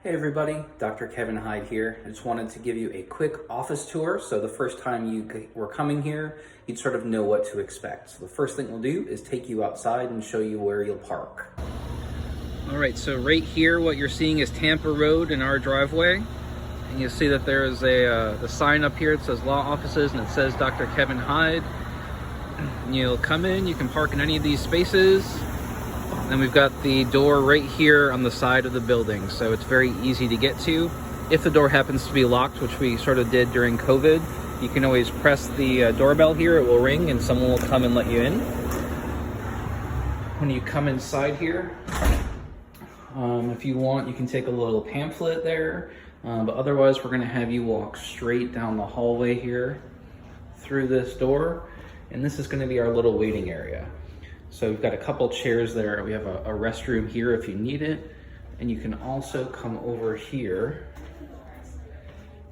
Hey everybody, Dr. Kevin Hyde here. I just wanted to give you a quick office tour. So the first time you were coming here, you'd sort of know what to expect. So the first thing we'll do is take you outside and show you where you'll park. All right, so right here, what you're seeing is Tampa Road in our driveway. And you'll see that there is the sign up here. It says law offices and it says Dr. Kevin Hyde. And you'll come in, you can park in any of these spaces. And we've got the door right here on the side of the building, so it's very easy to get to. If the door happens to be locked, which we sort of did during COVID, you can always press the doorbell here, it will ring and someone will come and let you in. When you come inside here, if you want, you can take a little pamphlet there, but otherwise we're gonna have you walk straight down the hallway here through this door, and this is gonna be our little waiting area. So we've got a couple chairs there. We have a restroom here if you need it. And you can also come over here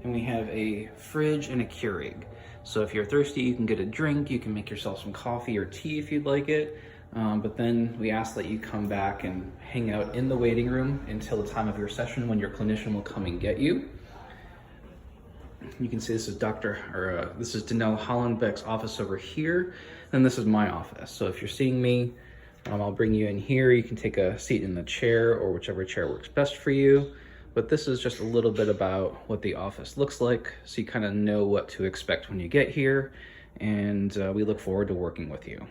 and we have a fridge and a Keurig. So if you're thirsty, you can get a drink, you can make yourself some coffee or tea if you'd like it. But then we ask that you come back and hang out in the waiting room until the time of your session when your clinician will come and get you. You can see this is this is Danelle Hollenbeck's office over here, and this is my office. So if you're seeing me, I'll bring you in here. You can take a seat in the chair or whichever chair works best for you. But this is just a little bit about what the office looks like, so you kind of know what to expect when you get here, and we look forward to working with you.